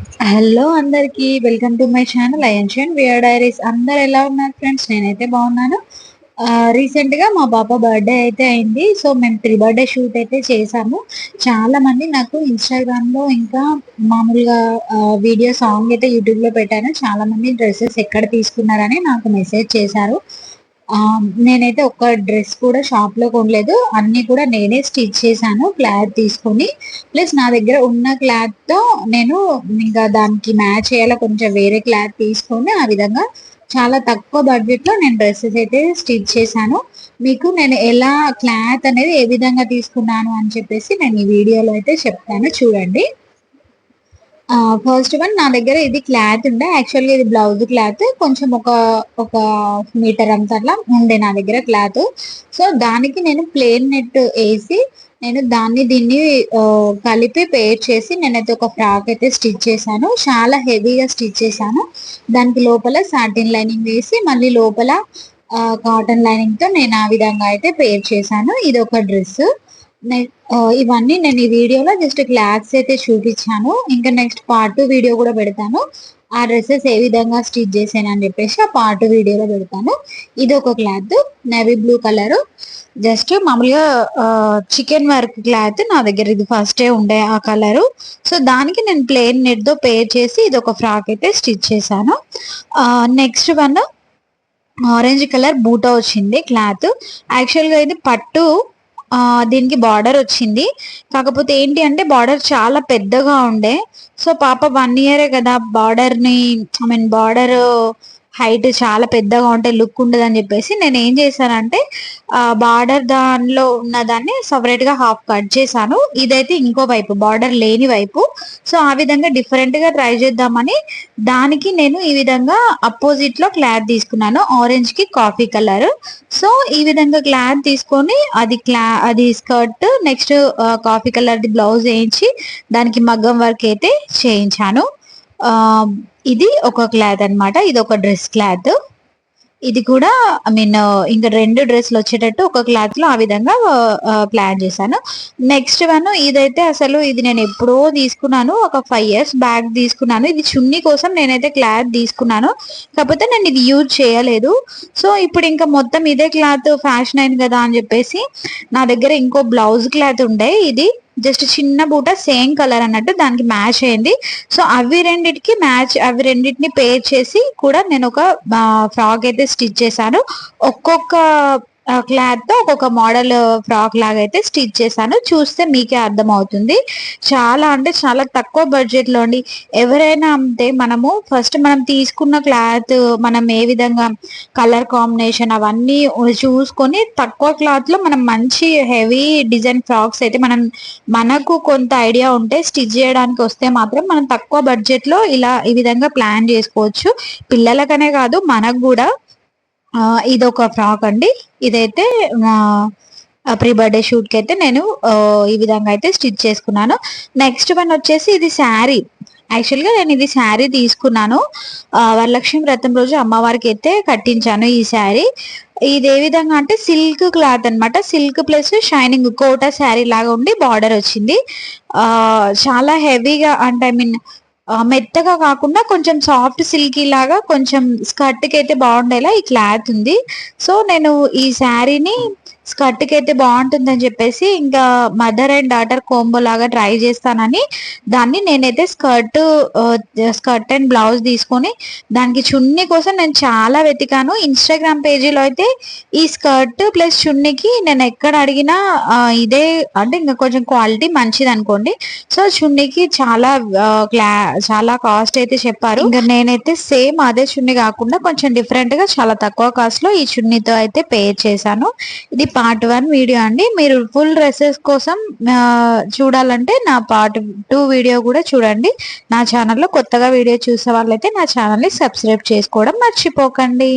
Hello అందరికి welcome to my channel ఐఎన్షియన్ wear diaries. అందరు ఎలా ఉన్నారు ఫ్రెండ్స్? నేనైతే బాగున్నాను. రీసెంట్ గా మా పాప బర్త్డే అయితే అయింది. సో మేము ప్రీ బర్త్డే షూట్ అయితే చేసాము. చాలా మంది నాకు ఇన్స్టాగ్రామ్ లో ఇంకా మామూలుగా వీడియో సాంగ్ అయితే యూట్యూబ్ లో పెట్టాను. చాలా మంది డ్రెస్సెస్ ఎక్కడ తీసుకున్నారని నాకు మెసేజ్ చేశారు. నేనైతే ఒక్క డ్రెస్ కూడా షాప్ లో కొనలేదు, అన్ని కూడా నేనే స్టిచ్ చేశాను క్లాత్ తీసుకొని. ప్లస్ నా దగ్గర ఉన్న క్లాత్ తో నేను ఇంకా దానికి మ్యాచ్ అయ్యేలా కొంచెం వేరే క్లాత్ తీసుకొని ఆ విధంగా చాలా తక్కువ బడ్జెట్ లో నేను డ్రెస్సెస్ అయితే స్టిచ్ చేశాను. మీకు నేను ఎలా క్లాత్ అనేది ఏ విధంగా తీసుకున్నాను అని చెప్పేసి నేను ఈ వీడియోలో అయితే చెప్తాను, చూడండి. ఫస్ట్ వన్, నా దగ్గర ఇది క్లాత్ ఉండే. యాక్చువల్గా ఇది బ్లౌజ్ క్లాత్, కొంచెం ఒక ఒక మీటర్ అంత అట్లా ఉండే నా దగ్గర క్లాత్. సో దానికి నేను ప్లేన్ నెట్ వేసి నేను దీన్ని కలిపి పేర్ చేసి నేనైతే ఒక ఫ్రాక్ అయితే స్టిచ్ చేశాను. చాలా హెవీగా స్టిచ్ చేశాను. దానికి లోపల సాటిన్ లైనింగ్ వేసి మళ్ళీ లోపల కాటన్ లైనింగ్ తో నేను ఆ విధంగా అయితే పేర్ చేశాను. ఇది ఒక డ్రెస్. ఇవన్నీ నేను ఈ వీడియోలో జస్ట్ క్లాత్స్ అయితే చూపించాను. ఇంకా నెక్స్ట్ పార్ట్ 2 వీడియో కూడా పెడతాను. ఆ డ్రెస్సెస్ ఏ విధంగా స్టిచ్ చేసాను అని చెప్పేసి ఆ పార్ట్ 2 వీడియోలో పెడతాను. ఇది ఒక cloth, navy blue colour, just మామూలుగా చికెన్ వర్క్ క్లాత్ నా దగ్గర ఇది ఫస్టే ఉండే ఆ కలరు. సో దానికి నేను ప్లెయిన్ నెట్ తో పేర్ చేసి ఇది ఒక ఫ్రాక్ అయితే స్టిచ్ చేశాను. నెక్స్ట్ వన్ ఆరెంజ్ కలర్ బూటా వచ్చింది క్లాత్. యాక్చువల్గా ఇది పట్టు, దీనికి బార్డర్ వచ్చింది. కాకపోతే ఏంటి అంటే బార్డర్ చాలా పెద్దగా ఉండే. సో పాప 1 ఇయరే కదా, బార్డర్ హైట్ చాలా పెద్దగా ఉంటే లుక్ ఉండదు అని చెప్పేసి నేను ఏం చేశానంటే బార్డర్ దానిలో ఉన్న దాన్ని సపరేట్ గా హాఫ్ కట్ చేశాను. ఇదైతే ఇంకో వైపు, బార్డర్ లేని వైపు. సో ఆ విధంగా డిఫరెంట్ గా ట్రై చేద్దామని దానికి నేను ఈ విధంగా అపోజిట్ లో క్లాత్ తీసుకున్నాను, ఆరెంజ్ కి కాఫీ కలర్. సో ఈ విధంగా క్లాత్ తీసుకొని అది skirt, next coffee colour the blouse వేయించి దానికి మగ్గం వర్క్ అయితే చేయించాను. ఇది ఒక క్లాత్ అన్నమాట. ఇది ఒక డ్రెస్ క్లాత్. ఇది కూడా ఇంకా 2 డ్రెస్లు వచ్చేటట్టు ఒక క్లాత్ లో ఆ విధంగా ప్లాన్ చేశాను. నెక్స్ట్ వన్, ఇదైతే అసలు ఇది నేను ఎప్పుడో తీసుకున్నాను, ఒక 5 ఇయర్స్ బ్యాక్ తీసుకున్నాను. ఇది చున్నీ కోసం నేనైతే క్లాత్ తీసుకున్నాను, కాకపోతే నేను ఇది యూజ్ చేయలేదు. సో ఇప్పుడు ఇంకా మొత్తం ఇదే క్లాత్ ఫ్యాషన్ అయింది కదా అని చెప్పేసి నా దగ్గర ఇంకో బ్లౌజ్ క్లాత్ ఉండే. ఇది జస్ట్ చిన్న బూట, సేమ్ కలర్ అన్నట్టు దానికి మ్యాచ్ అయింది. సో అవి రెండింటిని పేర్ చేసి కూడా నేను ఒక ఫ్రాక్ అయితే స్టిచ్ చేశాను. ఒక్కొక్క క్లాత్ తో ఒక్కొక్క మోడల్ ఫ్రాక్ లాగా అయితే స్టిచ్ చేశాను. చూస్తే మీకే అర్థమవుతుంది. చాలా అంటే చాలా తక్కువ బడ్జెట్ లో అండి. ఎవరైనా అంతే, మనం తీసుకున్న క్లాత్, మనం ఏ విధంగా కలర్ కాంబినేషన్ అవన్నీ చూసుకొని తక్కువ క్లాత్ లో మనం మంచి హెవీ డిజైన్ ఫ్రాక్స్ అయితే మనకు కొంత ఐడియా ఉంటే స్టిచ్ చేయడానికి వస్తే మాత్రం మనం తక్కువ బడ్జెట్ లో ఈ విధంగా ప్లాన్ చేసుకోవచ్చు. పిల్లలకనే కాదు, మనకు కూడా. ఇది ఒక ఫ్రాక్ అండి. ఇదైతే ప్రీ బర్త్డే షూట్ కి అయితే నేను ఈ విధంగా అయితే స్టిచ్ చేసుకున్నాను. నెక్స్ట్ వన్ వచ్చేసి ఇది శారీ. యాక్చువల్ గా నేను ఇది శారీ తీసుకున్నాను, వరలక్ష్మి వ్రతం రోజు అమ్మవారికి అయితే కట్టించాను ఈ శారీ. ఇది ఏ విధంగా అంటే సిల్క్ క్లాత్ అన్నమాట. Silk plus shining Kota sari లాగా ఉండి బార్డర్ వచ్చింది. చాలా హెవీగా అంటే మెత్తగా కాకుండా కొంచెం సాఫ్ట్ సిల్కీ లాగా, కొంచెం స్కర్ట్ కి అయితే బాగుండేలా ఈ క్లాత్ ఉంది. సో నేను ఈ శారీని స్కర్ట్ కి అయితే బాగుంటుందని చెప్పేసి ఇంకా మదర్ అండ్ డాటర్ కోంబో లాగా ట్రై చేస్తానని దాన్ని నేనైతే స్కర్ట్ అండ్ బ్లౌజ్ తీసుకొని దానికి చున్నీ కోసం నేను చాలా వెతికాను. ఇన్స్టాగ్రామ్ పేజీలో అయితే ఈ స్కర్ట్ ప్లస్ చున్నీకి నేను ఎక్కడ అడిగినా ఇదే అంటే ఇంకా కొంచెం క్వాలిటీ మంచిది అనుకోండి. సో చున్నీకి చాలా కాస్ట్ అయితే చెప్పారు. ఇంకా నేనైతే సేమ్ అదే చున్నీ కాకుండా కొంచెం డిఫరెంట్ గా చాలా తక్కువ కాస్ట్ లో ఈ చున్నీతో అయితే పేర్ చేశాను. ఇది పార్ట్ 1 వీడియో అండి. మీరు ఫుల్ డ్రెస్సెస్ కోసం చూడాలంటే నా పార్ట్ 2 వీడియో కూడా చూడండి. నా ఛానల్లో కొత్తగా వీడియో చూసే వాళ్ళైతే నా ఛానల్ని సబ్స్క్రైబ్ చేసుకోవడం మర్చిపోకండి.